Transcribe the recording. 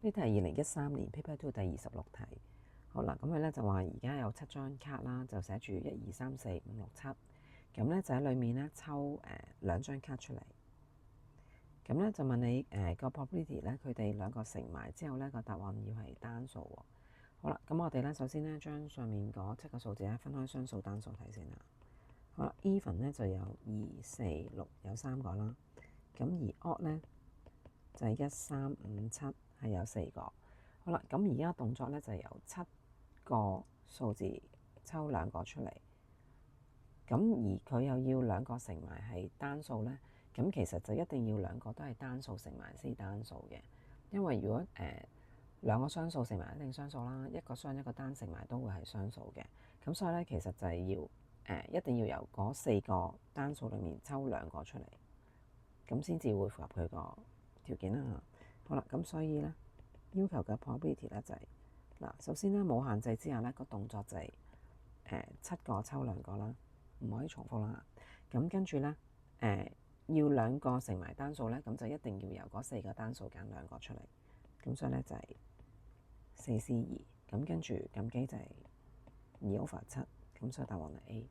呢題係2013年 Paper 2第26題。好啦，咁佢咧就話而家有7張卡啦，就寫住1、2、3、4、5、6、7。咁咧就喺裡面咧抽2張卡出嚟。咁咧就問你個 probability 咧，佢哋兩個乘埋之後咧個答案要係單數喎。好啦，咁我哋咧首先咧將上面嗰7個數字咧分開雙數單數睇先啦。好啦 ，even 咧就有2、4、6有3個啦。咁而 odd 咧就係1、3、5、7係有4個。好啦，咁而家動作咧就係由7個數字抽2個出嚟。咁而佢又要2個乘埋係單數咧，咁其實就一定要2個都係單數乘埋先單數嘅。因為如果2個雙數乘埋一定雙數啦，一個雙一個單乘埋都會係雙數嘅。咁所以咧，其實就係要一定要由嗰4個單數裡面抽2個出嚟，咁先至會符合佢個條件啦。好啦，咁所以咧要求嘅 probability 咧就係嗱，首先咧冇限制之下咧個動作就係7個抽2個啦，唔可以重複啦。咁跟住咧要2個乘埋單數咧，咁就一定要由嗰4個單數揀2個出嚟。咁所以咧就係4C2，咁跟住撳機就係2/7，咁所以答案係 A。